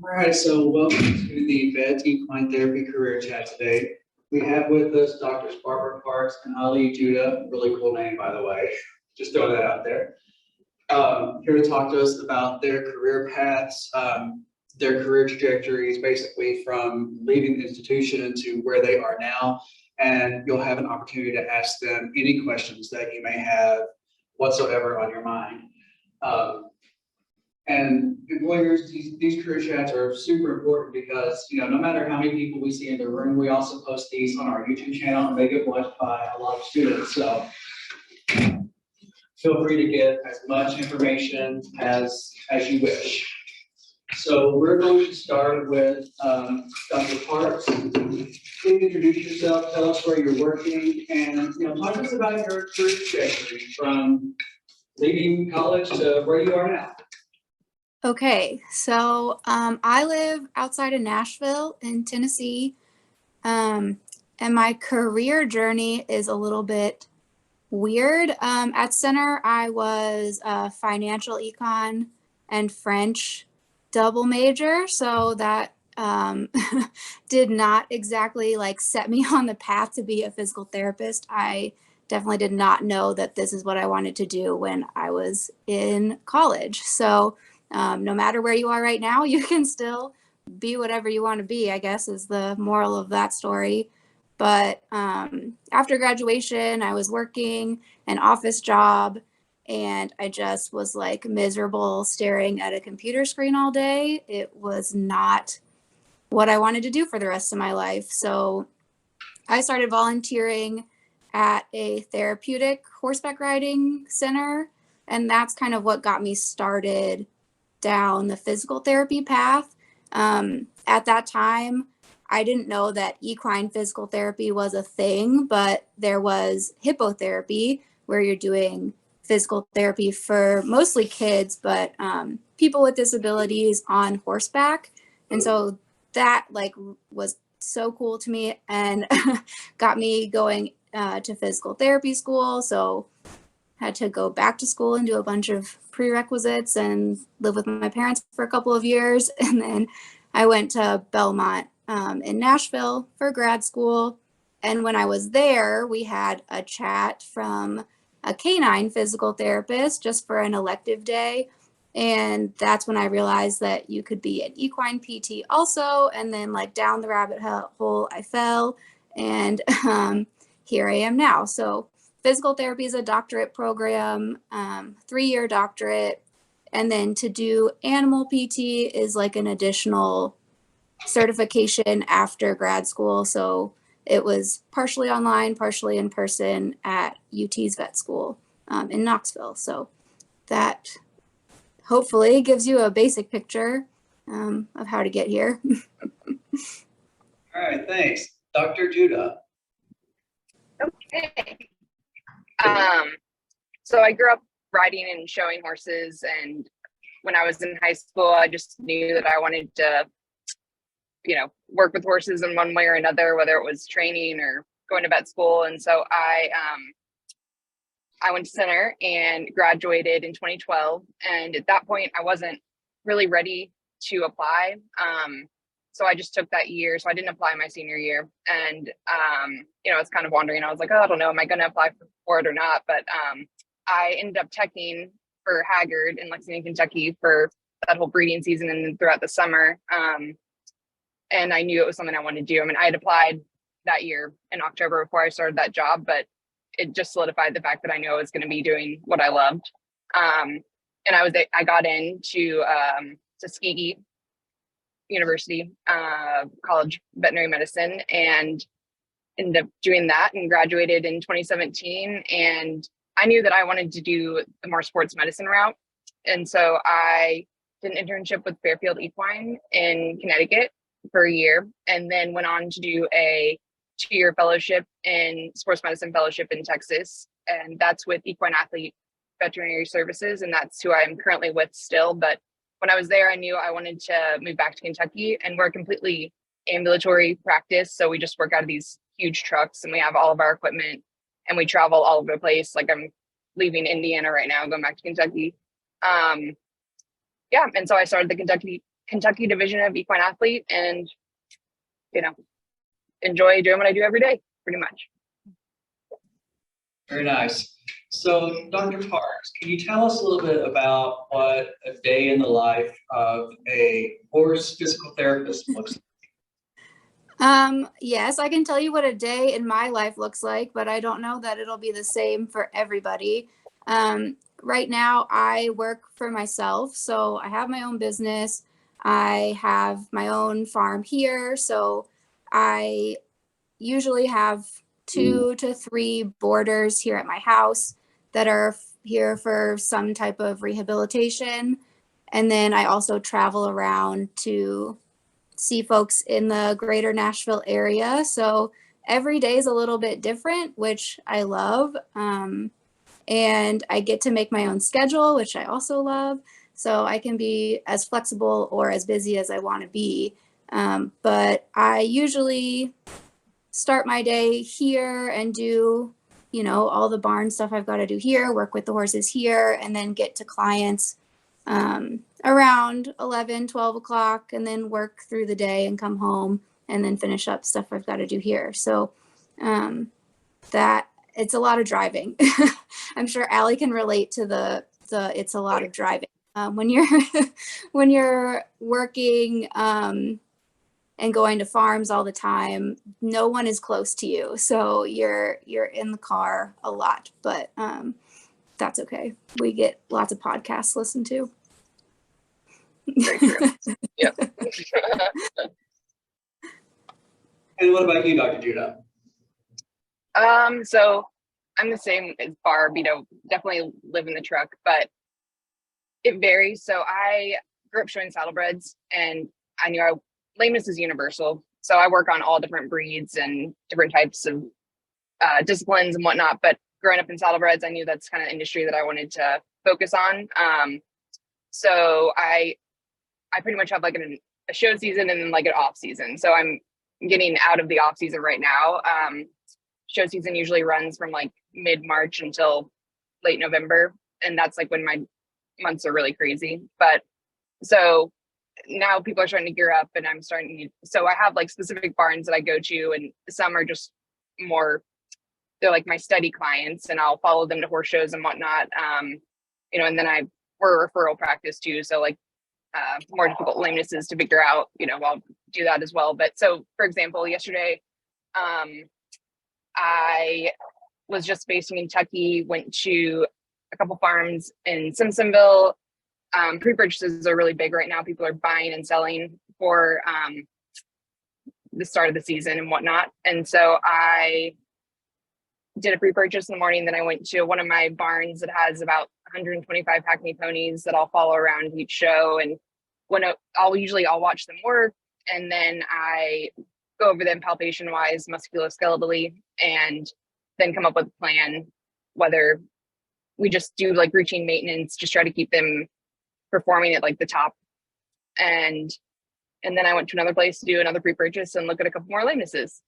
All right, so welcome to the Vet Equine Therapy Career Chat today. We have with us Doctors Barbara Parks and Ali Judah. Really cool name, by the way. Just throwing that out there. Here to talk to us about their career paths, their career trajectories, basically from leaving the institution to where they are now. And you'll have an opportunity to ask them any questions that you may have whatsoever on your mind. And employers, these career chats are super important because, no matter how many people we see in the room, we also post these on our YouTube channel and they get watched by a lot of students. So feel free to get as much information as you wish. So we're going to start with Dr. Parks. Please introduce yourself, tell us where you're working, and talk to us about your career trajectory from leaving college to where you are now. Okay, so I live outside of Nashville in Tennessee, and my career journey is a little bit weird. At Center, I was a financial econ and French double major, so that did not exactly set me on the path to be a physical therapist. I definitely did not know that this is what I wanted to do when I was in college. So no matter where you are right now, you can still be whatever you want to be, I guess, is the moral of that story. But after graduation, I was working an office job and I just was miserable staring at a computer screen all day. It was not what I wanted to do for the rest of my life. So I started volunteering at a therapeutic horseback riding center. And that's kind of what got me started down the physical therapy path. At that time, I didn't know that equine physical therapy was a thing, but there was hippotherapy where you're doing physical therapy for mostly kids, but people with disabilities on horseback. And so that was so cool to me and got me going to physical therapy school. So had to go back to school and do a bunch of prerequisites and live with my parents for a couple of years. And then I went to Belmont in Nashville for grad school. And when I was there, we had a chat from a canine physical therapist just for an elective day. And that's when I realized that you could be an equine PT also. And then down the rabbit hole I fell. And here I am now. So physical therapy is a doctorate program, 3-year doctorate. And then to do animal PT is an additional certification after grad school. So it was partially online, partially in person at UT's vet school in Knoxville. So that hopefully gives you a basic picture of how to get here. All right, thanks. Dr. Judah. Okay. So I grew up riding and showing horses, and when I was in high school, I just knew that I wanted to, work with horses in one way or another, whether it was training or going to vet school. And so I went to Center and graduated in 2012. And at that point, I wasn't really ready to apply. So I just took that year. So I didn't apply my senior year. And, I was kind of wondering, I was like, oh, I don't know, am I going to apply for it or not? But I ended up teching for Haggard in Lexington, Kentucky for that whole breeding season and then throughout the summer. And I knew it was something I wanted to do. I mean, I had applied that year in October before I started that job, but it just solidified the fact that I knew I was going to be doing what I loved. And I got into Tuskegee University College Veterinary Medicine and ended up doing that and graduated in 2017. And I knew that I wanted to do the more sports medicine route. And so I did an internship with Fairfield Equine in Connecticut for a year, and then went on to do a 2-year fellowship in sports medicine fellowship in Texas. And that's with Equine Athlete Veterinary Services. And that's who I'm currently with still. But when I was there, I knew I wanted to move back to Kentucky, and we're a completely ambulatory practice. So we just work out of these huge trucks and we have all of our equipment and we travel all over the place. I'm leaving Indiana right now, going back to Kentucky. And so I started the Kentucky Kentucky division of Equine Athlete, and enjoy doing what I do every day, pretty much. Very nice. So, Dr. Parks, can you tell us a little bit about what a day in the life of a horse physical therapist looks like? Yes, I can tell you what a day in my life looks like, but I don't know that it'll be the same for everybody. Right now, I work for myself, so I have my own business. I have my own farm here, so I usually have 2 to 3 boarders here at my house that are here for some type of rehabilitation. And then I also travel around to see folks in the greater Nashville area. So every day is a little bit different, which I love. And I get to make my own schedule, which I also love. So I can be as flexible or as busy as I want to be. But I usually start my day here and do, all the barn stuff I've got to do here, work with the horses here, and then get to clients around 11, 12 o'clock, and then work through the day and come home and then finish up stuff I've got to do here. So that it's a lot of driving. I'm sure Allie can relate to the it's a lot of driving. When you're when you're working and going to farms all the time, no one is close to you. So you're in the car a lot, but that's okay. We get lots of podcasts to listen to. Very true. Yep. And what about you, Dr. Judah? So I'm the same as Barb, definitely live in the truck, but it varies. So I grew up showing saddlebreds, and I knew lameness is universal. So I work on all different breeds and different types of disciplines and whatnot. But growing up in saddlebreds, I knew that's kind of industry that I wanted to focus on. So I pretty much have like a show season and then like an off season. So I'm getting out of the off season right now. Show season usually runs from like mid-March until late November. And that's like when my months are really crazy. But so now people are starting to gear up, and I'm so I have like specific barns that I go to, and some are just more, they're like my steady clients, and I'll follow them to horse shows and whatnot. And then we're a referral practice too. So like more difficult lamenesses to figure out, I'll do that as well. But so for example, yesterday, I was just based in Kentucky, went to a couple farms in Simpsonville. Pre-purchases are really big right now. People are buying and selling for the start of the season and whatnot. And so I did a pre-purchase in the morning. Then I went to one of my barns that has about 125 Hackney ponies that I'll follow around each show. And I'll watch them work, and then I go over them palpation wise, musculoskeletally, and then come up with a plan, whether we just do like routine maintenance, just try to keep them performing at like the top. And then I went to another place to do another pre-purchase and look at a couple more lamenesses.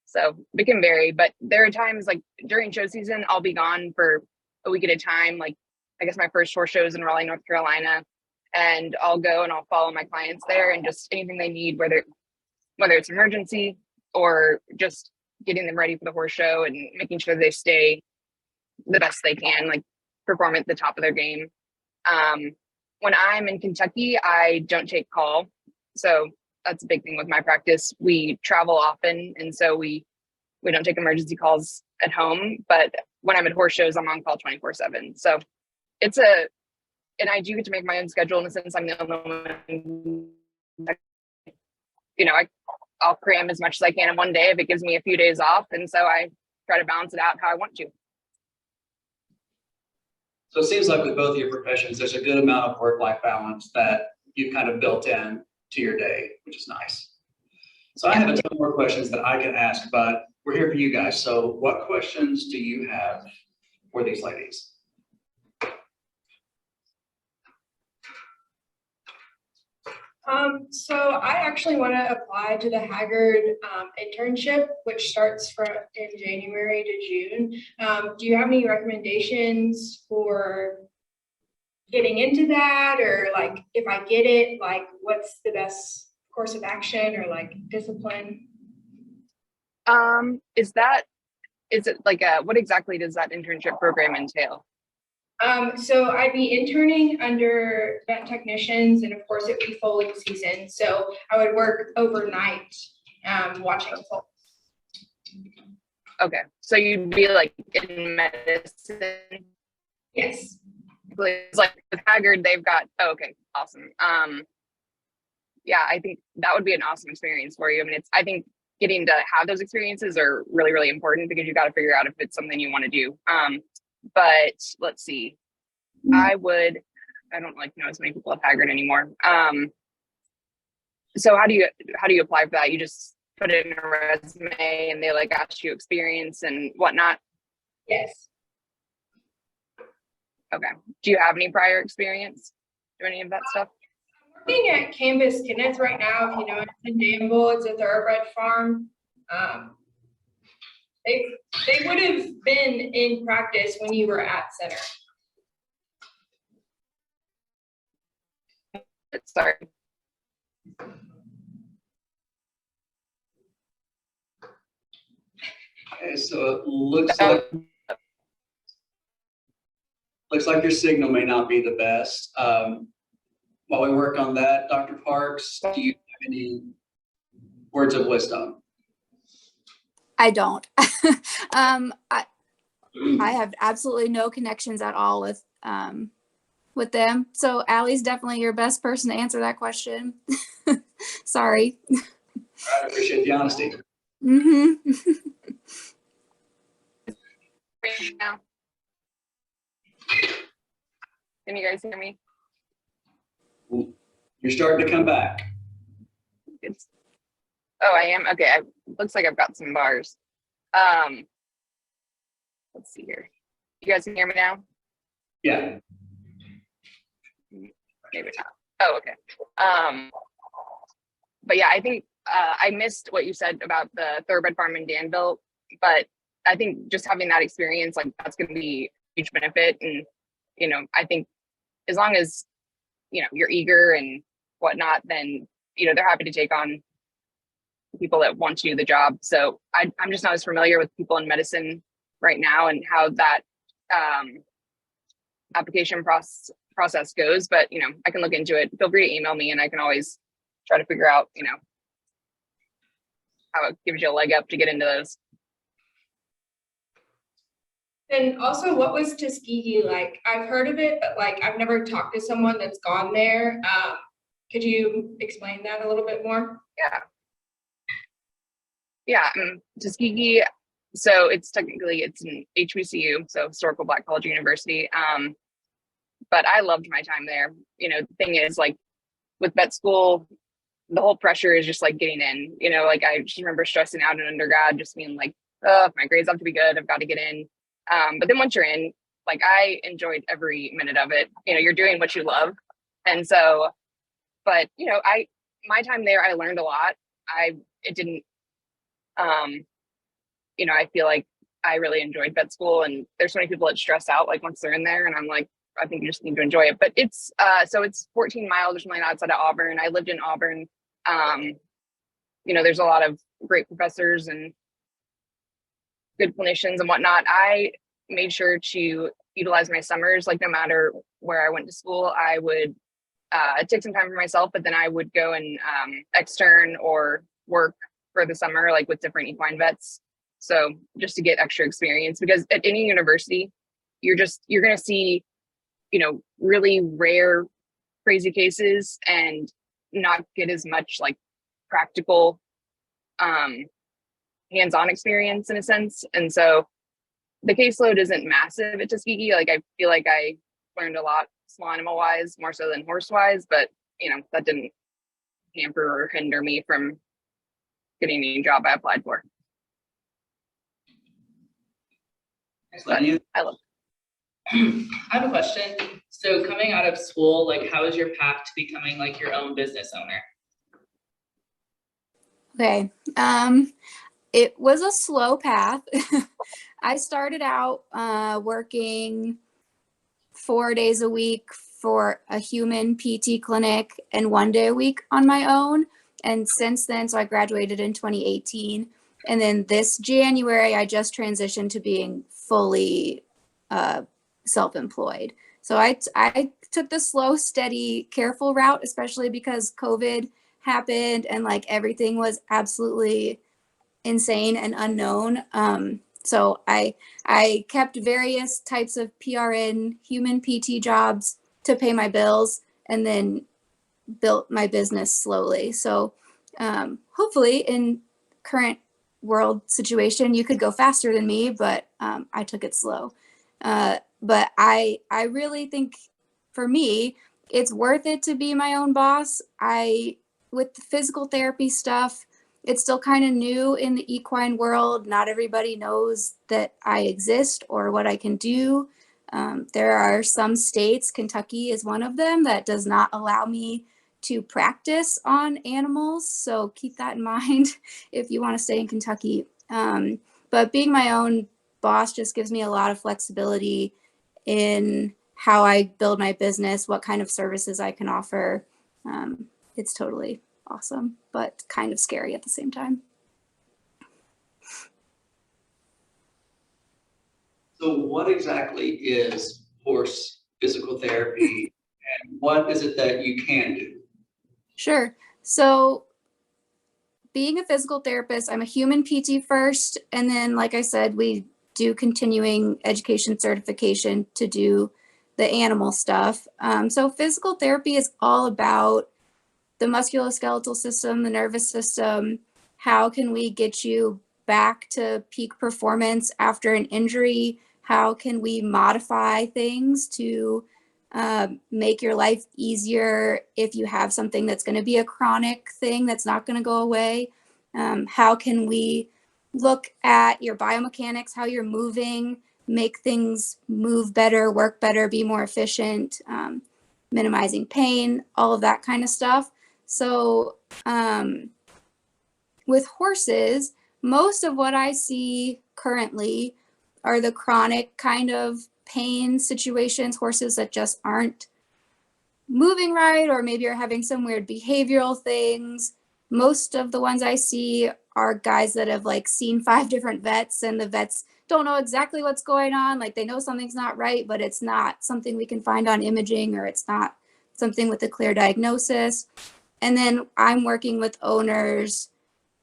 So it can vary, but there are times like during show season, I'll be gone for a week at a time. Like I guess my first horse show is in Raleigh, North Carolina, and I'll go and I'll follow my clients there, and just anything they need, whether it's emergency or just getting them ready for the horse show and making sure they stay the best they can, like perform at the top of their game. When I'm in Kentucky, I don't take call. So that's a big thing with my practice. We travel often, and so we don't take emergency calls at home. But when I'm at horse shows, I'm on call 24/7. So and I do get to make my own schedule in the sense I'm the only one. I'll cram as much as I can in one day if it gives me a few days off. And so I try to balance it out how I want to. So it seems like with both of your professions, there's a good amount of work-life balance that you've kind of built in to your day, which is nice. So I have a ton more questions that I can ask, but we're here for you guys. So what questions do you have for these ladies? So I actually want to apply to the Haggard internship, which starts in January to June. Do you have any recommendations for getting into that, or like if I get it, like what's the best course of action or like discipline? Is it like what exactly does that internship program entail? So I'd be interning under vet technicians, and of course it'd be foaling season. So I would work overnight, watching foals. Okay, so you'd be like in medicine. Yes. It's like with Haggard, they've got, oh, okay, awesome. Yeah, I think that would be an awesome experience for you. I mean, I think getting to have those experiences are really, really important because you got to figure out if it's something you want to do. But let's see, I don't like know as many people at Haggard anymore. So how do you apply for that? You just put it in a resume and they like ask you experience and whatnot? Yes. Okay. Do you have any prior experience doing any of that stuff? I'm working at Canvas Kittens right now. If you know, it's in Danville. It's a thoroughbred farm. They would have been in practice when you were at center. Sorry. Okay, so it looks like your signal may not be the best. While we work on that, Dr. Parks, do you have any words of wisdom? I don't. I have absolutely no connections at all with them. So Allie's definitely your best person to answer that question. Sorry. I appreciate the honesty. Mm-hmm. Now. Can you guys hear me? You're starting to come back. Oh, I am? Okay, looks like I've got some bars. Let's see here. You guys can hear me now? Yeah. Maybe not. Oh, okay. But yeah, I think I missed what you said about the thoroughbred farm in Danville, but I think just having that experience, like that's going to be a huge benefit. And, you know, I think as long as, you know, you're eager and whatnot, then, you know, they're happy to take on people that want to do the job. So I'm just not as familiar with people in medicine right now and how that application process goes, but, you know, I can look into it. Feel free to email me and I can always try to figure out, you know, how it gives you a leg up to get into those. And also, what was Tuskegee like? I've heard of it, but like I've never talked to someone that's gone there. Could you explain that a little bit more? Yeah, Tuskegee. So it's an HBCU, so Historical Black College University. But I loved my time there. You know, the thing is, like with vet school, the whole pressure is just like getting in. You know, like I just remember stressing out in undergrad, just being like, oh, my grades have to be good. I've got to get in. But then once you're in, like I enjoyed every minute of it. You know, you're doing what you love. And so, but you know, my time there, I learned a lot. You know, I feel like I really enjoyed vet school, and there's so many people that stress out like once they're in there, and I'm like, I think you just need to enjoy it. But it's so it's 14 miles or something outside of Auburn. I lived in Auburn. You know, there's a lot of great professors and good clinicians and whatnot. I made sure to utilize my summers, like no matter where I went to school, I would take some time for myself, but then I would go and extern or work for the summer, like with different equine vets. So just to get extra experience, because at any university, you're going to see, you know, really rare, crazy cases and not get as much like practical, hands-on experience in a sense. And so the caseload isn't massive at Tuskegee. Like I feel like I learned a lot small animal wise, more so than horse wise, but you know, that didn't hamper or hinder me from getting any job I applied for. I love I have a question. So coming out of school, like how is your path to becoming like your own business owner? Okay. It was a slow path. I started out working 4 days a week for a human PT clinic and 1 day a week on my own. And since then, so I graduated in 2018. And then this January, I just transitioned to being fully self-employed. So I took the slow, steady, careful route, especially because COVID happened and like everything was absolutely insane and unknown. So I kept various types of PRN human PT jobs to pay my bills and then built my business slowly. So hopefully in current world situation, you could go faster than me, but I took it slow. But I really think for me, it's worth it to be my own boss. With the physical therapy stuff, it's still kind of new in the equine world. Not everybody knows that I exist or what I can do. There are some states, Kentucky is one of them, that does not allow me to practice on animals. So keep that in mind if you want to stay in Kentucky. But being my own boss just gives me a lot of flexibility in how I build my business, what kind of services I can offer. It's totally awesome, but kind of scary at the same time. So what exactly is horse physical therapy and what is it that you can do? Sure. So being a physical therapist, I'm a human PT first. And then, like I said, we do continuing education certification to do the animal stuff. So physical therapy is all about the musculoskeletal system, the nervous system. How can we get you back to peak performance after an injury? How can we modify things to make your life easier if you have something that's going to be a chronic thing that's not going to go away? How can we look at your biomechanics, how you're moving, make things move better, work better, be more efficient, minimizing pain, all of that kind of stuff. So with horses, most of what I see currently are the chronic kind of pain situations, horses that just aren't moving right, or maybe are having some weird behavioral things. Most of the ones I see are guys that have like seen 5 different vets and the vets don't know exactly what's going on. Like they know something's not right, but it's not something we can find on imaging, or it's not something with a clear diagnosis. And then I'm working with owners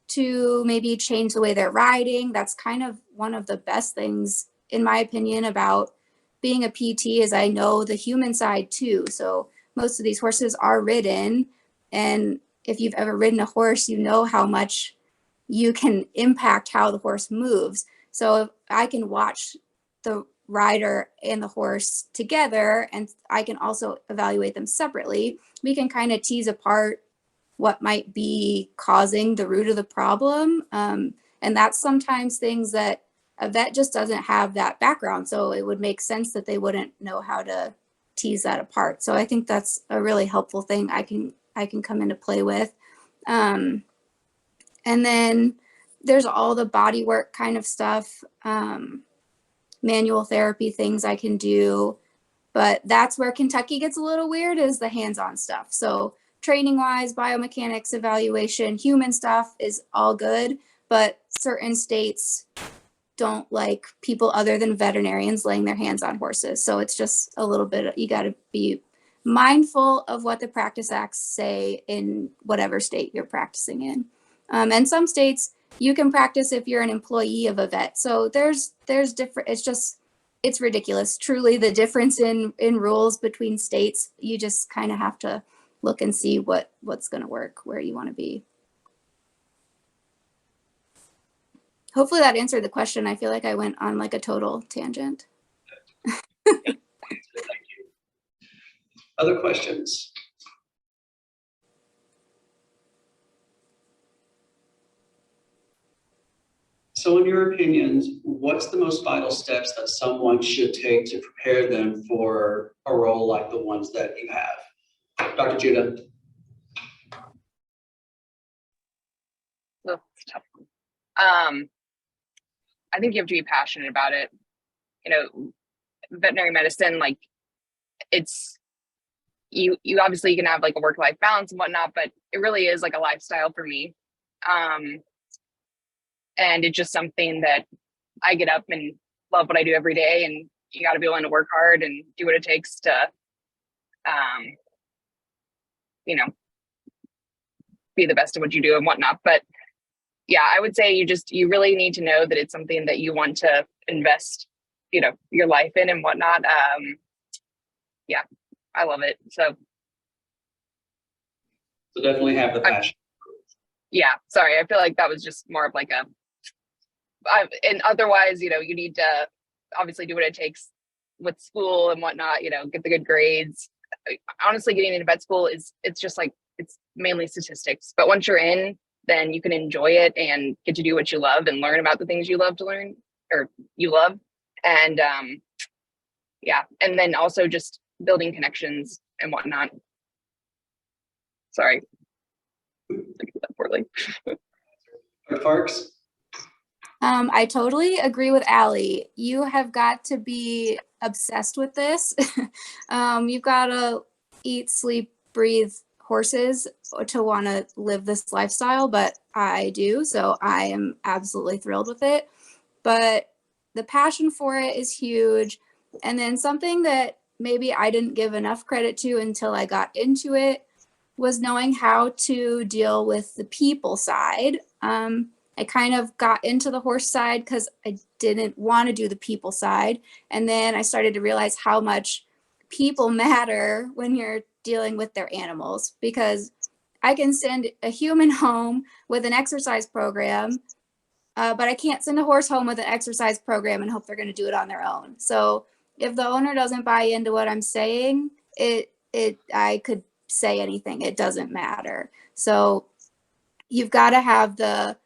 to maybe change the way they're riding. That's kind of one of the best things, in my opinion, about being a PT is I know the human side too. So most of these horses are ridden. And if you've ever ridden a horse, you know how much you can impact how the horse moves. So if I can watch the rider and the horse together, and I can also evaluate them separately, we can kind of tease apart what might be causing the root of the problem. And that's sometimes things that a vet just doesn't have that background. So it would make sense that they wouldn't know how to tease that apart. So I think that's a really helpful thing I can come into play with. And then there's all the body work kind of stuff, manual therapy things I can do. But that's where Kentucky gets a little weird, is the hands-on stuff. So training wise, biomechanics, evaluation, human stuff is all good, but certain states don't like people other than veterinarians laying their hands on horses. So it's just a little bit, you got to be mindful of what the practice acts say in whatever state you're practicing in. And some states you can practice if you're an employee of a vet. So there's different, it's ridiculous. Truly the difference in rules between states, you just kind of have to look and see what's going to work, where you want to be. Hopefully that answered the question. I feel like I went on like a total tangent. Thank you. Other questions? So in your opinions, what's the most vital steps that someone should take to prepare them for a role like the ones that you have? Dr. Judah. That's a tough one. I think you have to be passionate about it. You know, veterinary medicine, like it's you obviously can have like a work-life balance and whatnot, but it really is like a lifestyle for me. And it's just something that I get up and love what I do every day, and you got to be willing to work hard and do what it takes to, you know, be the best at what you do and whatnot. But yeah, I would say you really need to know that it's something that you want to invest, you know, your life in and whatnot. Yeah, I love it. So definitely have the passion. Yeah, sorry. I feel like that was just more of like and otherwise, you know, you need to obviously do what it takes with school and whatnot, you know, get the good grades. Honestly, getting into vet school it's just like, it's mainly statistics, but once you're in, then you can enjoy it and get to do what you love and learn about the things you love to learn, or you love. And yeah, and then also just building connections and whatnot. Sorry. I did that poorly. Dr. Parks? I totally agree with Allie. You have got to be obsessed with this. You've got to eat, sleep, breathe horses to want to live this lifestyle, but I do, so I am absolutely thrilled with it. But the passion for it is huge. And then something that maybe I didn't give enough credit to until I got into it was knowing how to deal with the people side. I kind of got into the horse side because I didn't want to do the people side. And then I started to realize how much people matter when you're dealing with their animals, because I can send a human home with an exercise program, but I can't send a horse home with an exercise program and hope they're going to do it on their own. So if the owner doesn't buy into what I'm saying, I could say anything, it doesn't matter. So you've got to have the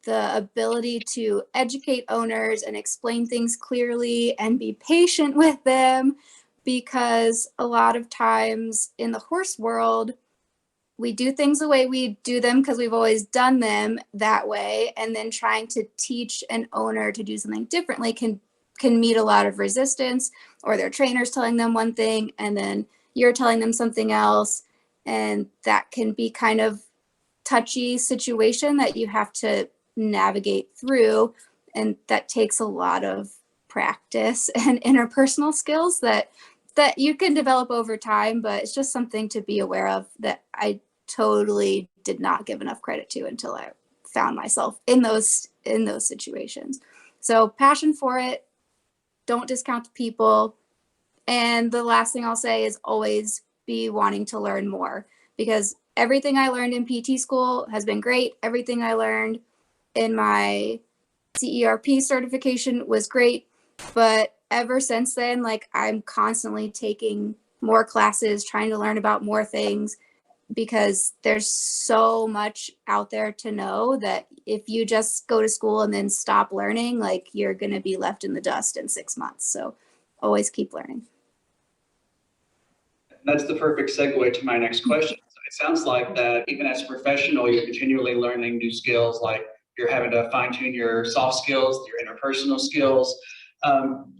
ability to educate owners and explain things clearly and be patient with them, because a lot of times in the horse world, we do things the way we do them because we've always done them that way, and then trying to teach an owner to do something differently can meet a lot of resistance, or their trainer's telling them one thing and then you're telling them something else, and that can be kind of touchy situation that you have to navigate through, and that takes a lot of practice and interpersonal skills that you can develop over time, but it's just something to be aware of that I totally did not give enough credit to until I found myself in those situations. So passion for it, don't discount the people, and the last thing I'll say is always be wanting to learn more, because everything I learned in PT school has been great. Everything I learned in my CERP certification was great. But ever since then, like, I'm constantly taking more classes, trying to learn about more things, because there's so much out there to know that if you just go to school and then stop learning, like, you're going to be left in the dust in 6 months. So always keep learning. That's the perfect segue to my next question. It sounds like that even as a professional, you're continually learning new skills, like you're having to fine tune your soft skills, your interpersonal skills.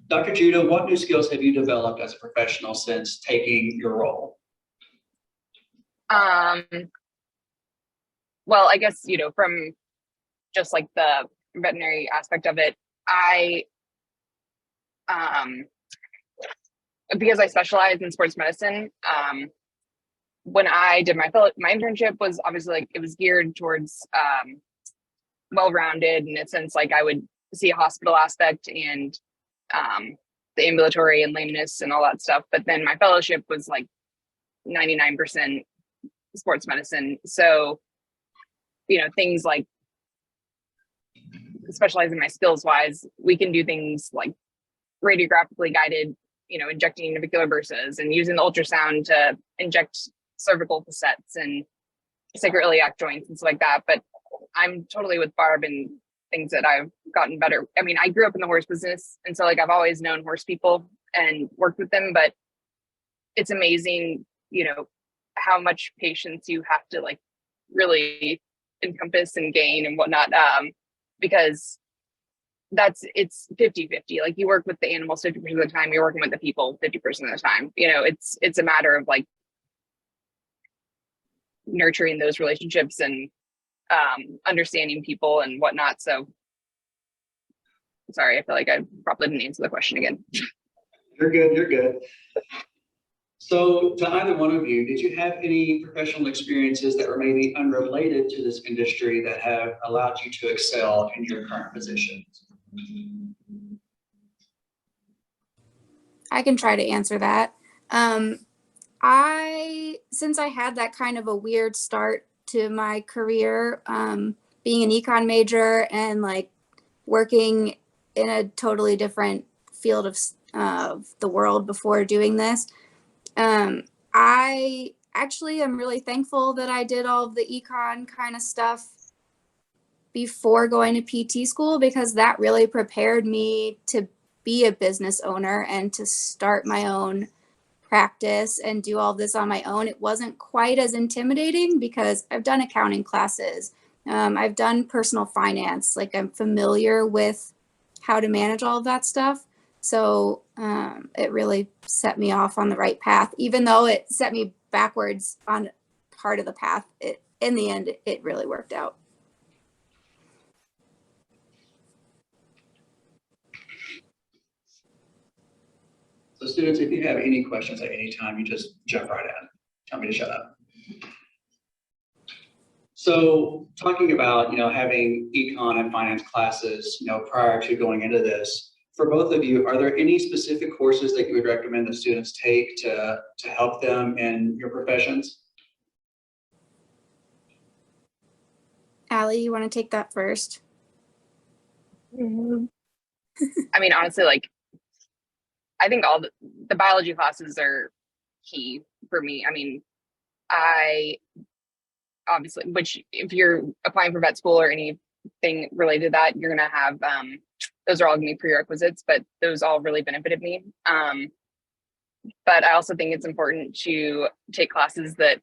Dr. Judah, what new skills have you developed as a professional since taking your role? Well, I guess, you know, from just like the veterinary aspect of it, because I specialize in sports medicine, when I did my internship was obviously like, it was geared towards well-rounded in a sense, like I would see a hospital aspect and the ambulatory and lameness and all that stuff. But then my fellowship was like 99% sports medicine. So, you know, things like specializing my skills wise, we can do things like radiographically guided, you know, injecting navicular bursas and using the ultrasound to inject cervical facets and sacral iliac joints and stuff like that. But I'm totally with Barb and things that I've gotten better. I mean, I grew up in the horse business, and so like I've always known horse people and worked with them, but it's amazing, you know, how much patience you have to like really encompass and gain and whatnot, because it's 50-50. Like, you work with the animals 50% of the time, you're working with the people 50% of the time. You know, it's a matter of like nurturing those relationships and understanding people and whatnot. So sorry, I feel like I probably didn't answer the question again. You're good, you're good. So to either one of you, did you have any professional experiences that were maybe unrelated to this industry that have allowed you to excel in your current position? I can try to answer that. Since I had that kind of a weird start to my career, being an econ major and like working in a totally different field of the world before doing this, I actually am really thankful that I did all of the econ kind of stuff before going to PT school, because that really prepared me to be a business owner and to start my own practice and do all this on my own. It wasn't quite as intimidating because I've done accounting classes. I've done personal finance. Like, I'm familiar with how to manage all of that stuff. So it really set me off on the right path, even though it set me backwards on part of the path. In the end, it really worked out. So students, if you have any questions at any time, you just jump right in. Tell me to shut up. So talking about, having econ and finance classes, prior to going into this, for both of you, are there any specific courses that you would recommend that students take to help them in your professions? Allie, you want to take that first? I mean, honestly, like, I think all the biology classes are key for me. I mean, I obviously, which if you're applying for vet school or anything related to that, you're going to have, those are all going to be prerequisites, but those all really benefited me. But I also think it's important to take classes that,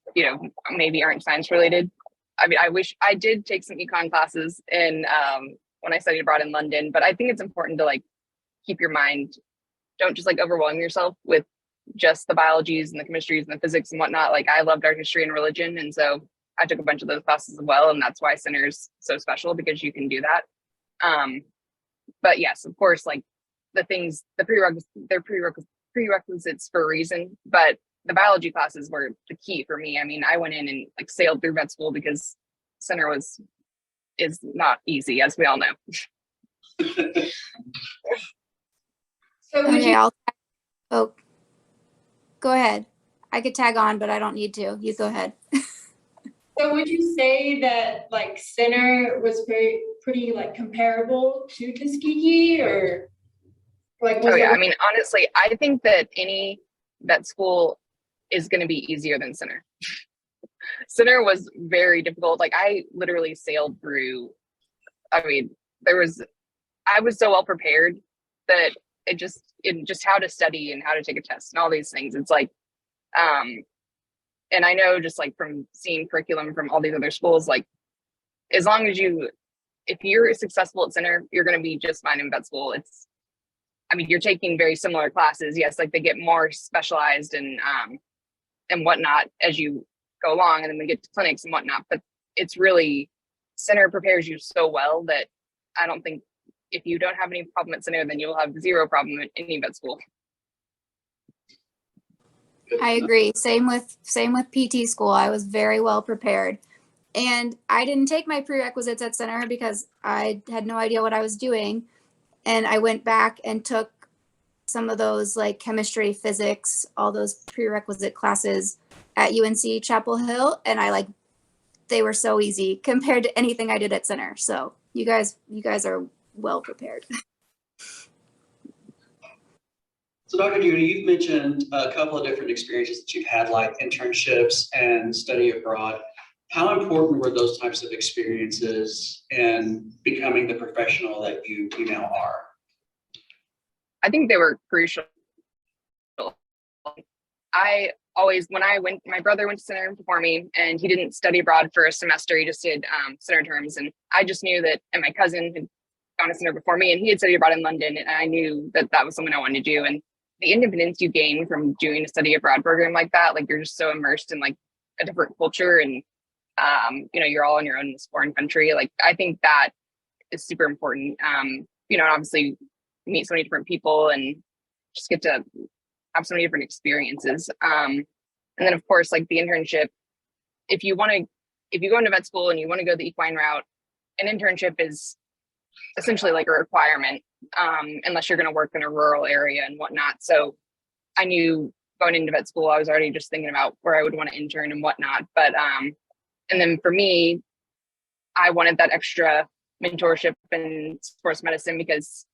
maybe aren't science related. I mean, I wish I did take some econ classes in, when I studied abroad in London, but I think it's important to like keep your mind, don't just like overwhelm yourself with just the biologies and the chemistries and the physics and whatnot. Like, I loved art history and religion. And so I took a bunch of those classes as well. And that's why center is so special, because you can do that. But yes, of course, like the things, they're prerequisites for a reason, but the biology classes were the key for me. I mean, I went in and like sailed through vet school because center is not easy, as we all know. So would you, Go ahead. I could tag on, but I don't need to. You go ahead. so would you say that like center was pretty like comparable to Tuskegee, or like was Oh yeah, there- I mean, honestly, I think that any vet school is going to be easier than center. Center was very difficult. Like, I literally sailed through, I mean, I was so well prepared that it just how to study and how to take a test and all these things. It's like, and I know just like from seeing curriculum from all these other schools, like, as long as if you're successful at center, you're going to be just fine in vet school. I mean, you're taking very similar classes. Yes, like they get more specialized and whatnot as you go along, and then we get to clinics and whatnot. But it's really, center prepares you so well that I don't think if you don't have any problem at center, then you'll have zero problem at any vet school. I agree. Same with PT school. I was very well prepared. And I didn't take my prerequisites at center because I had no idea what I was doing. And I went back and took some of those like chemistry, physics, all those prerequisite classes at UNC Chapel Hill. And they were so easy compared to anything I did at center. So you guys are well prepared. So Dr. Judy, you've mentioned a couple of different experiences that you've had, like internships and study abroad. How important were those types of experiences in becoming the professional that you now are? I think they were crucial. My brother went to center before me, and he didn't study abroad for a semester. He just did center terms. And I just knew that, and my cousin had gone to center before me, and he had studied abroad in London. And I knew that that was something I wanted to do. And the independence you gain from doing a study abroad program like that, like you're just so immersed in like a different culture, and you're all on your own in this foreign country. Like, I think that is super important. Obviously meet so many different people and just get to have so many different experiences. And then of course, like the internship, if you go into vet school and you want to go the equine route, an internship is essentially like a requirement, unless you're going to work in a rural area and whatnot. So I knew going into vet school, I was already just thinking about where I would want to intern and whatnot. But, and then for me, I wanted that extra mentorship in sports medicine, because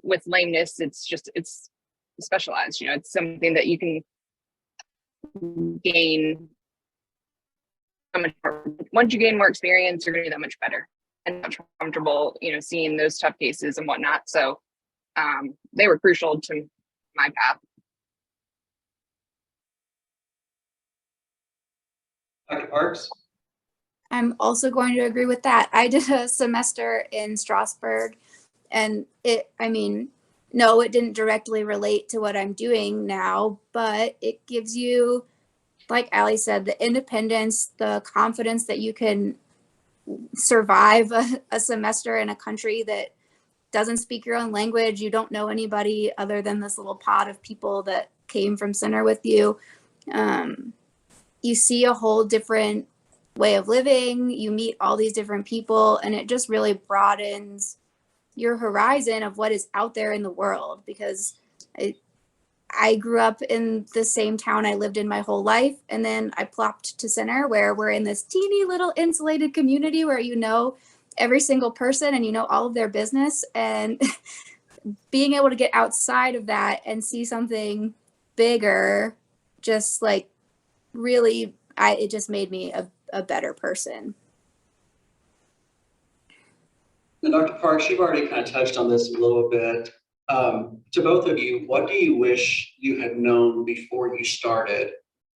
with lameness, it's specialized, it's something that you can gain so much more. Once you gain more experience, you're going to be that much better and much more comfortable, seeing those tough cases and whatnot. So they were crucial to my path. Dr. Parks? I'm also going to agree with that. I did a semester in Strasbourg, and no, it didn't directly relate to what I'm doing now, but it gives you, like Ali said, the independence, the confidence that you can survive a semester in a country that doesn't speak your own language. You don't know anybody other than this little pod of people that came from center with you. You see a whole different way of living. You meet all these different people, and it just really broadens your horizon of what is out there in the world, because I grew up in the same town I lived in my whole life, and then I plopped to center, where we're in this teeny little insulated community where every single person and all of their business, and being able to get outside of that and see something bigger, just like really, it just made me a better person. Now, Dr. Parks, you've already kind of touched on this a little bit. To both of you, what do you wish you had known before you started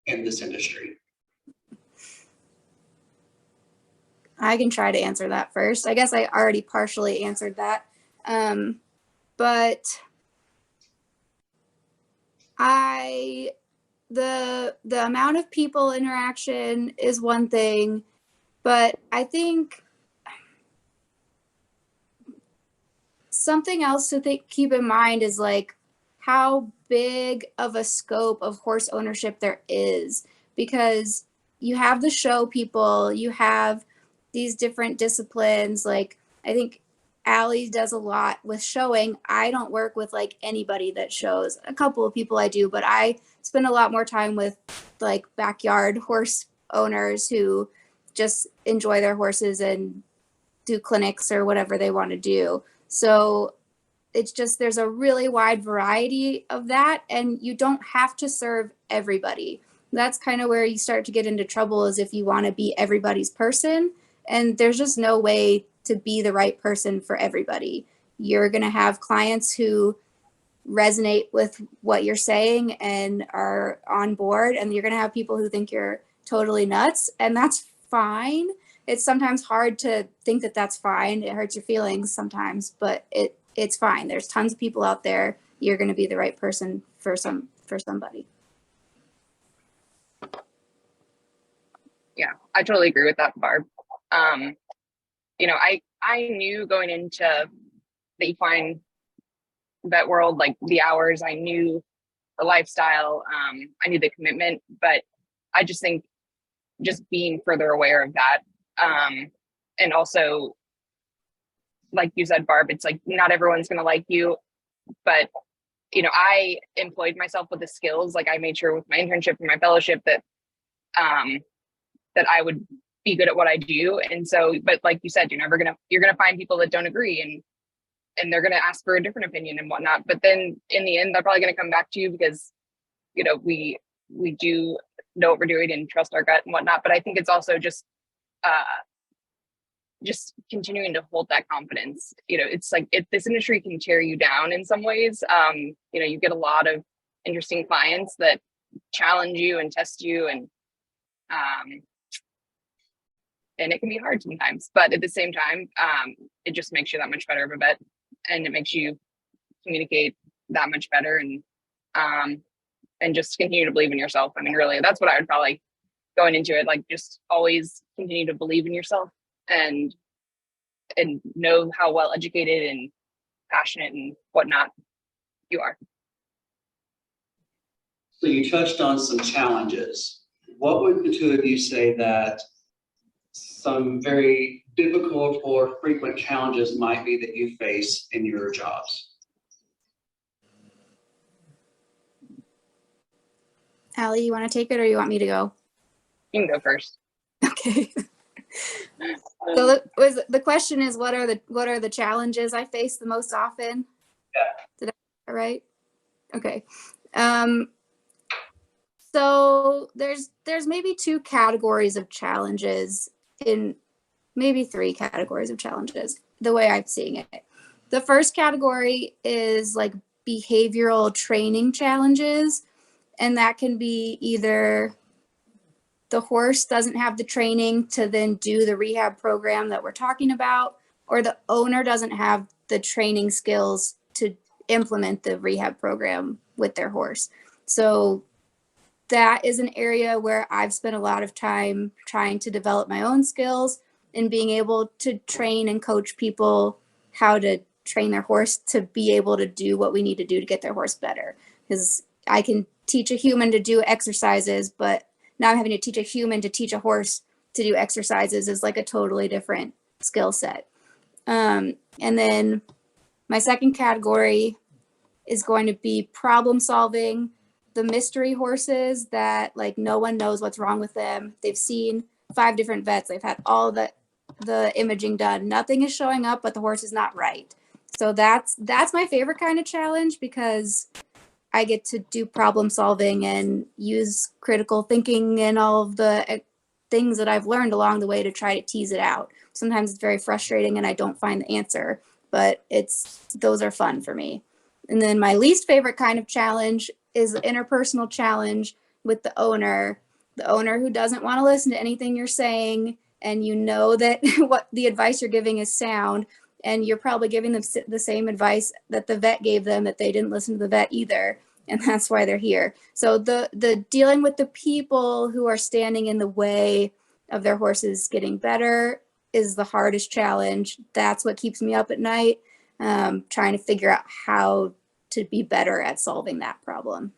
in this industry? I can try to answer that first. I guess I already partially answered that. But the amount of people interaction is one thing, but I think something else to keep in mind is like how big of a scope of horse ownership there is, because you have the show people, you have these different disciplines. Like, I think Allie does a lot with showing. I don't work with like anybody that shows. A couple of people I do, but I spend a lot more time with like backyard horse owners who just enjoy their horses and do clinics or whatever they want to do. So it's just, there's a really wide variety of that, and you don't have to serve everybody. That's kind of where you start to get into trouble, is if you want to be everybody's person, and there's just no way to be the right person for everybody. You're going to have clients who resonate with what you're saying and are on board, and you're going to have people who think you're totally nuts, and that's fine. It's sometimes hard to think that that's fine. It hurts your feelings sometimes, but it's fine. There's tons of people out there. You're going to be the right person for somebody. Yeah, I totally agree with that, Barb. I knew going into the equine vet world, like the hours, I knew the lifestyle, I knew the commitment, but I just think just being further aware of that. And also, like you said, Barb, it's like not everyone's going to like you, but I employed myself with the skills. Like, I made sure with my internship and my fellowship that that I would be good at what I do. And so, but like you said, you're gonna find people that don't agree, and they're gonna ask for a different opinion and whatnot. But then in the end, they're probably gonna come back to you because we do know what we're doing and trust our gut and whatnot. But I think it's also just continuing to hold that confidence. It's like, if this industry can tear you down in some ways, you get a lot of interesting clients that challenge you and test you, and it can be hard sometimes, but at the same time, it just makes you that much better of a vet, and it makes you communicate that much better, and just continue to believe in yourself. I mean, really, that's what I would probably going into it, like just always continue to believe in yourself and know how well educated and passionate and whatnot you are. So you touched on some challenges. What would the two of you say that some very difficult or frequent challenges might be that you face in your jobs? Allie, you want to take it or you want me to go? You can go first. Okay. So the question is, what are the challenges I face the most often? Yeah. Did I get that right? Okay. So there's maybe two categories of challenges, in maybe three categories of challenges, the way I'm seeing it. The first category is like behavioral training challenges, and that can be either the horse doesn't have the training to then do the rehab program that we're talking about, or the owner doesn't have the training skills to implement the rehab program with their horse. So that is an area where I've spent a lot of time trying to develop my own skills and being able to train and coach people how to train their horse to be able to do what we need to do to get their horse better. Because I can teach a human to do exercises, but now having to teach a human to teach a horse to do exercises is like a totally different skill set. And then my second category is going to be problem solving. The mystery horses that like no one knows what's wrong with them. They've seen 5 different vets. They've had all the imaging done. Nothing is showing up, but the horse is not right. So that's my favorite kind of challenge, because I get to do problem solving and use critical thinking and all of the things that I've learned along the way to try to tease it out. Sometimes it's very frustrating and I don't find the answer, but those are fun for me. And then my least favorite kind of challenge is the interpersonal challenge with the owner who doesn't want to listen to anything you're saying, and you know that what the advice you're giving is sound, and you're probably giving them the same advice that the vet gave them, that they didn't listen to the vet either, and that's why they're here. So the dealing with the people who are standing in the way of their horses getting better is the hardest challenge. That's what keeps me up at night, trying to figure out how to be better at solving that problem.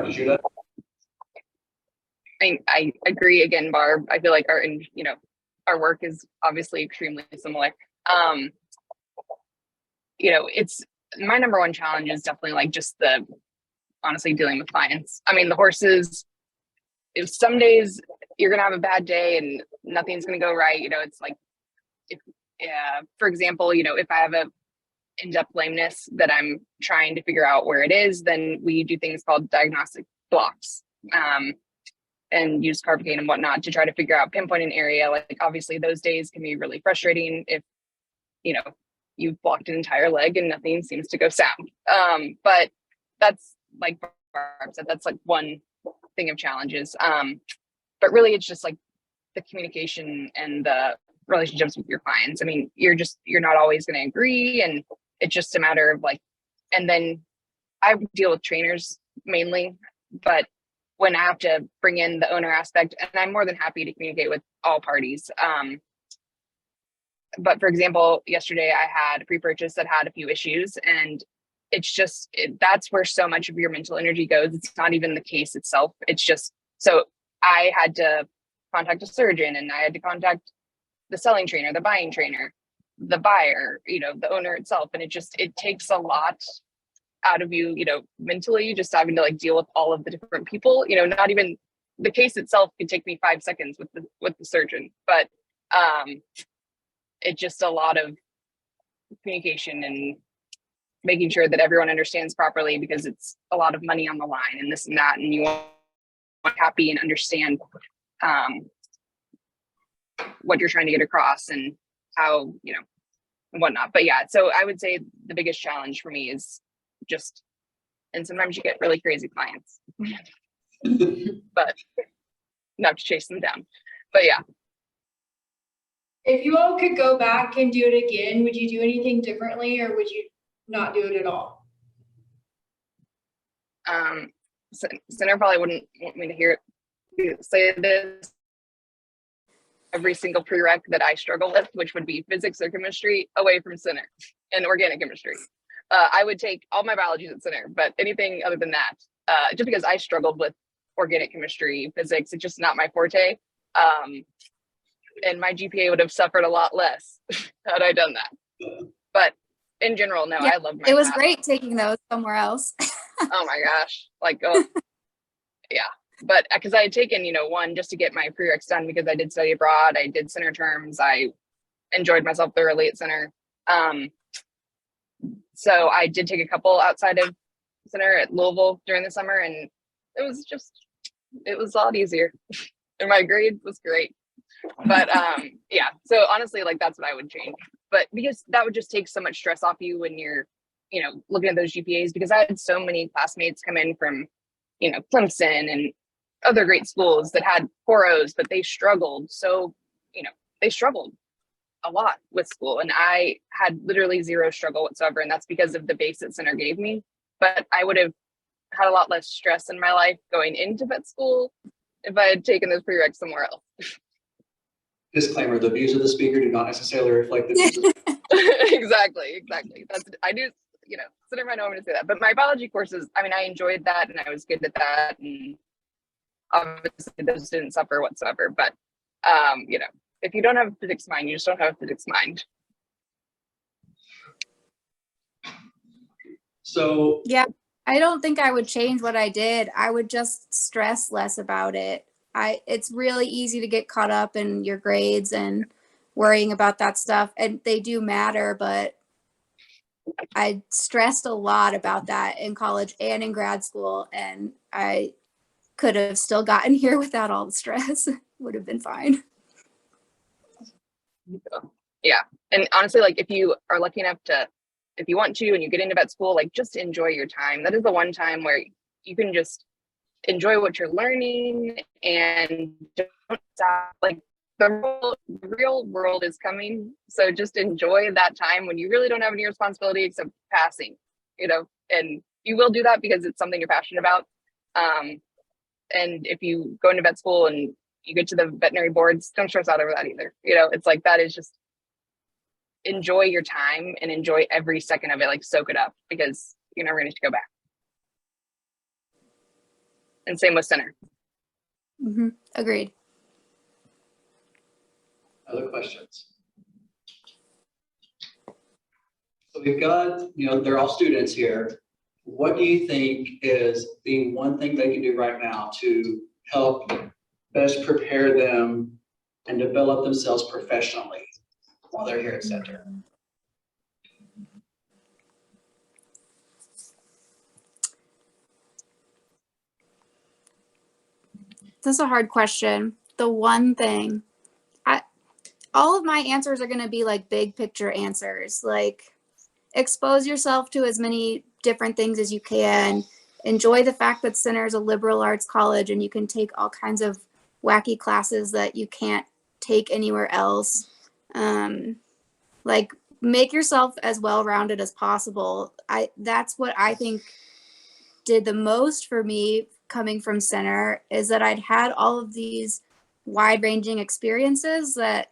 Judah? I agree again, Barb. I feel like our work is obviously extremely similar. It's my number one challenge is definitely like just honestly dealing with clients. I mean, the horses, if some days you're going to have a bad day and nothing's going to go right, it's like, for example, if I have a in-depth lameness that I'm trying to figure out where it is, then we do things called diagnostic blocks, and use carbocaine and whatnot to try to figure out, pinpoint an area. Like obviously those days can be really frustrating if, you've blocked an entire leg and nothing seems to go sound. But that's like Barb said, that's like one thing of challenges. But really it's just like the communication and the relationships with your clients. I mean, you're not always going to agree, and it's just a matter of like, and then I deal with trainers mainly, but when I have to bring in the owner aspect, and I'm more than happy to communicate with all parties. But for example, yesterday I had a pre-purchase that had a few issues, and it's that's where so much of your mental energy goes. It's not even the case itself. It's just, so I had to contact a surgeon, and I had to contact the selling trainer, the buying trainer, the buyer, the owner itself. And it takes a lot out of you, mentally, just having to like deal with all of the different people, not even the case itself could take me 5 seconds with the surgeon, but it's just a lot of communication and making sure that everyone understands properly, because it's a lot of money on the line and this and that, and you want to be happy and understand what you're trying to get across and how, and whatnot. But yeah, so I would say the biggest challenge for me is just, and sometimes you get really crazy clients, but you have to chase them down. But yeah. If you all could go back and do it again, would you do anything differently, or would you not do it at all? Center probably wouldn't want me to hear say this. Every single prereq that I struggle with, which would be physics or chemistry, away from center, and organic chemistry. I would take all my biologies at center, but anything other than that, just because I struggled with organic chemistry, physics, it's just not my forte. And my GPA would have suffered a lot less had I done that. But in general, no, Yeah, I loved my It was class. great taking those somewhere else. Oh my gosh. Like, oh, yeah. But because I had taken, one just to get my prereqs done because I did study abroad. I did center terms. I enjoyed myself thoroughly at center. So I did take a couple outside of center at Louisville during the summer, and it was a lot easier. And my grade was great. But yeah, so honestly, like that's what I would change. But because that would just take so much stress off you when you're, looking at those GPAs, because I had so many classmates come in from, Clemson and other great schools that had 4.0s, but they struggled. So, they struggled a lot with school, and I had literally zero struggle whatsoever. And that's because of the base that center gave me. But I would have had a lot less stress in my life going into vet school if I had taken those prereqs somewhere else. Disclaimer, the views of the speaker do not necessarily reflect the views of Exactly. I do, center might know I'm going to say that, but my biology courses, I mean, I enjoyed that and I was good at that. And obviously those didn't suffer whatsoever, but, if you don't have a physics mind, you just don't have a physics mind. So Yeah, I don't think I would change what I did. I would just stress less about it. It's really easy to get caught up in your grades and worrying about that stuff, and they do matter, but I stressed a lot about that in college and in grad school, and I could have still gotten here without all the stress. Would have been fine. Yeah. And honestly, like if you are lucky enough if you want to, and you get into vet school, like just enjoy your time. That is the one time where you can just enjoy what you're learning and don't stop. Like the real world is coming. So just enjoy that time when you really don't have any responsibility except passing, and you will do that because it's something you're passionate about. And if you go into vet school and you get to the veterinary boards, don't stress out over that either. It's like, that is just enjoy your time and enjoy every second of it, like soak it up, because you're never going to go back. And same with center. Mm-hmm. Agreed. other questions? So we've got, they're all students here. What do you think is the one thing they can do right now to help best prepare them and develop themselves professionally while they're here at center? That's a hard question. The one thing, all of my answers are going to be like big picture answers, like expose yourself to as many different things as you can. Enjoy the fact that center is a liberal arts college and you can take all kinds of wacky classes that you can't take anywhere else. Like make yourself as well-rounded as possible. That's what I think did the most for me coming from center, is that I'd had all of these wide-ranging experiences that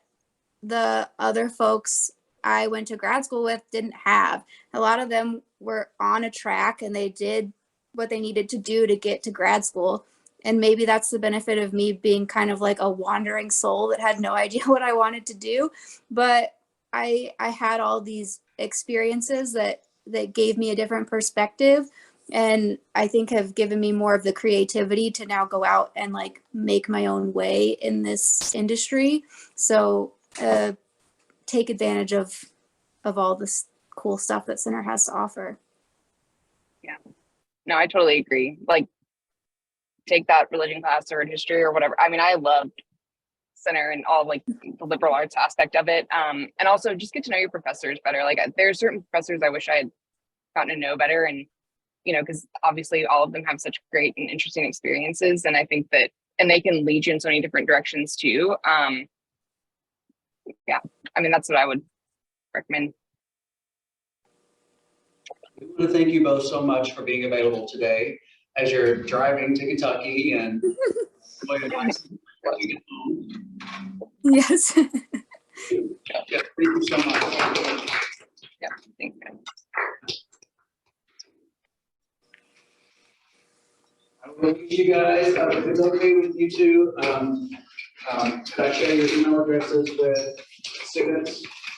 the other folks I went to grad school with didn't have. A lot of them were on a track and they did what they needed to do to get to grad school. And maybe that's the benefit of me being kind of like a wandering soul that had no idea what I wanted to do. But I had all these experiences that gave me a different perspective, and I think have given me more of the creativity to now go out and like make my own way in this industry. So take advantage of all this cool stuff that center has to offer. Yeah, no, I totally agree. Like take that religion class or history or whatever. I mean, I loved center and all like the liberal arts aspect of it. And also just get to know your professors better. Like there's certain professors I wish I had gotten to know better, and because obviously all of them have such great and interesting experiences, and I think that, and they can lead you in so many different directions too. Yeah, I mean, that's what I would recommend. We want to thank you both so much for being available today. as you're driving to Kentucky and enjoy a nice when you get home. Yes. Yeah, thank you so much. Yeah, thank you. I will leave you guys, if it's okay with you two, could I share your email addresses with students?